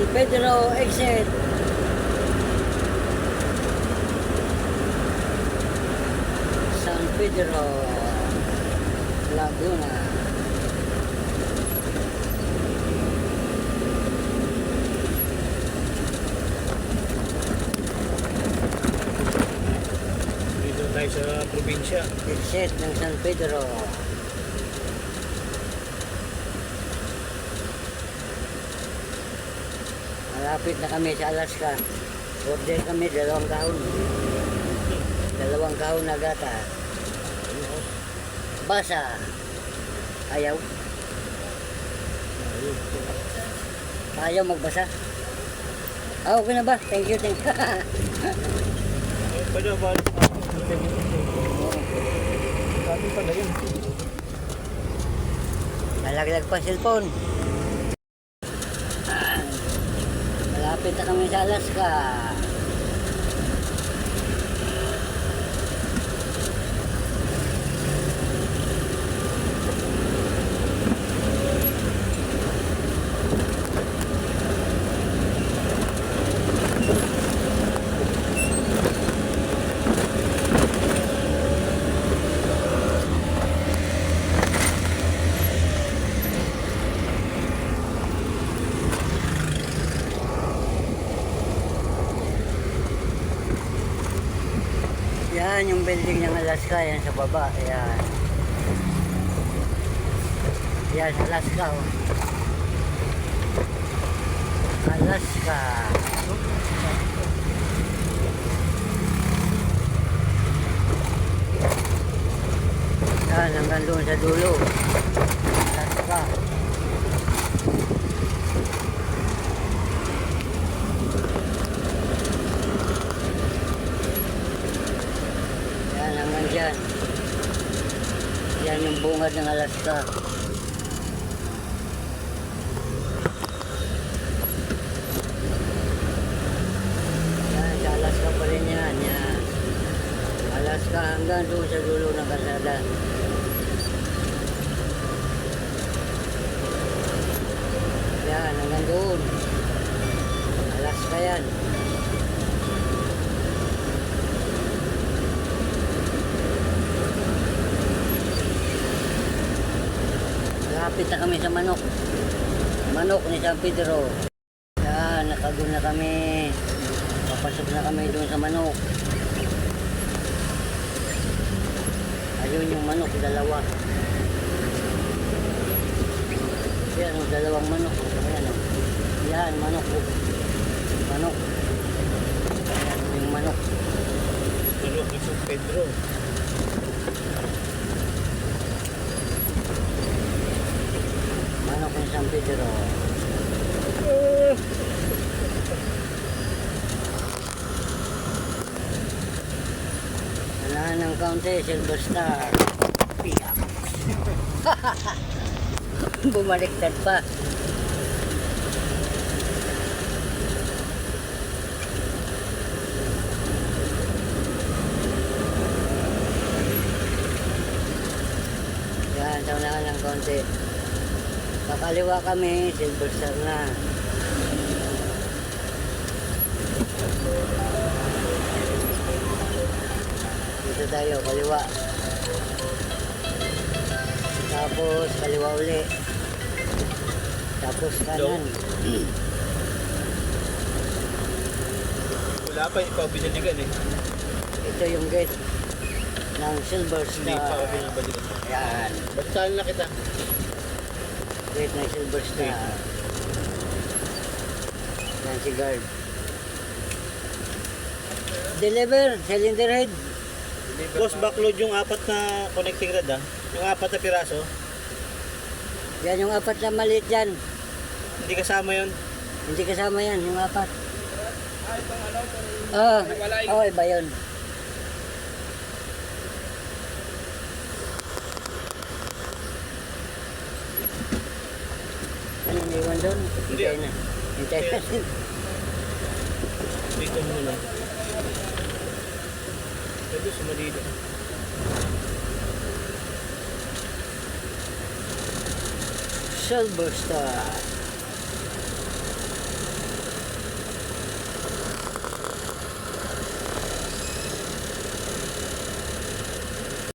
San Pedro exit. San Pedro, Laguna. Dito tayo sa probinsya. Exit ng San Pedro. Malapit na kami sa Alaska. Order kami, 2 kahon. 2 kahon na gata. Basa. Ayaw. Ayaw magbasa. Ah, okay na ba? Thank you, thank you. Pwede ba? Sabi pa na yun. Nalaglag pa cellphone. Malapit na kami sa Alaska. Yan yung building ng Alaska, yan sa baba, yan. Yan, Alaska, oh. Alaska. Yan, hanggang doon sa dulo. Alaska. Yan. Yan yung bungad ng Alaska. Yan, sa Alaska pa rin yan. Yan. Alaska hanggang doon sa dulo ng kalsada. Yan, hanggang doon. Alaska yan. Malapit na kami sa Manok. Manok ni San Pedro. Yan, nakagul na kami. Papasok na kami doon sa Manok. Ayun yung Manok, 2. Yan, 2 manok. Ayan, oh. Yan, Manok. Manok. Yan yung Manok. Manok ni San Pedro. Manok ni San Pedro. Wala ng kaunti, Silver Star. Piyak. Bumaliktad pa. Yan, sa unahan ng kaunti. Kakaliwa kami, Silver Star na. Dito tayo, kaliwa. Tapos, kaliwa uli. Tapos, kanan. Wala pa, ikaw binaligan eh. Ito yung gate ng Silver Hindi pa ako Star. binabaligan. Yan, Ba't saan na kita? gate ng Silver Star. Yan si guard. Deliver, cylinder head. Boss, backload yung 4 na connecting rod ah. Yung 4 na piraso. Yan yung 4 na maliit dyan. Hindi kasama yun. Hindi kasama yan, yung 4. Ah, oh, iba yun. Ano iniwan doon? Hindi. Hintay na. Hintay na. Dito muna. Pwede sumadito. Silver Star.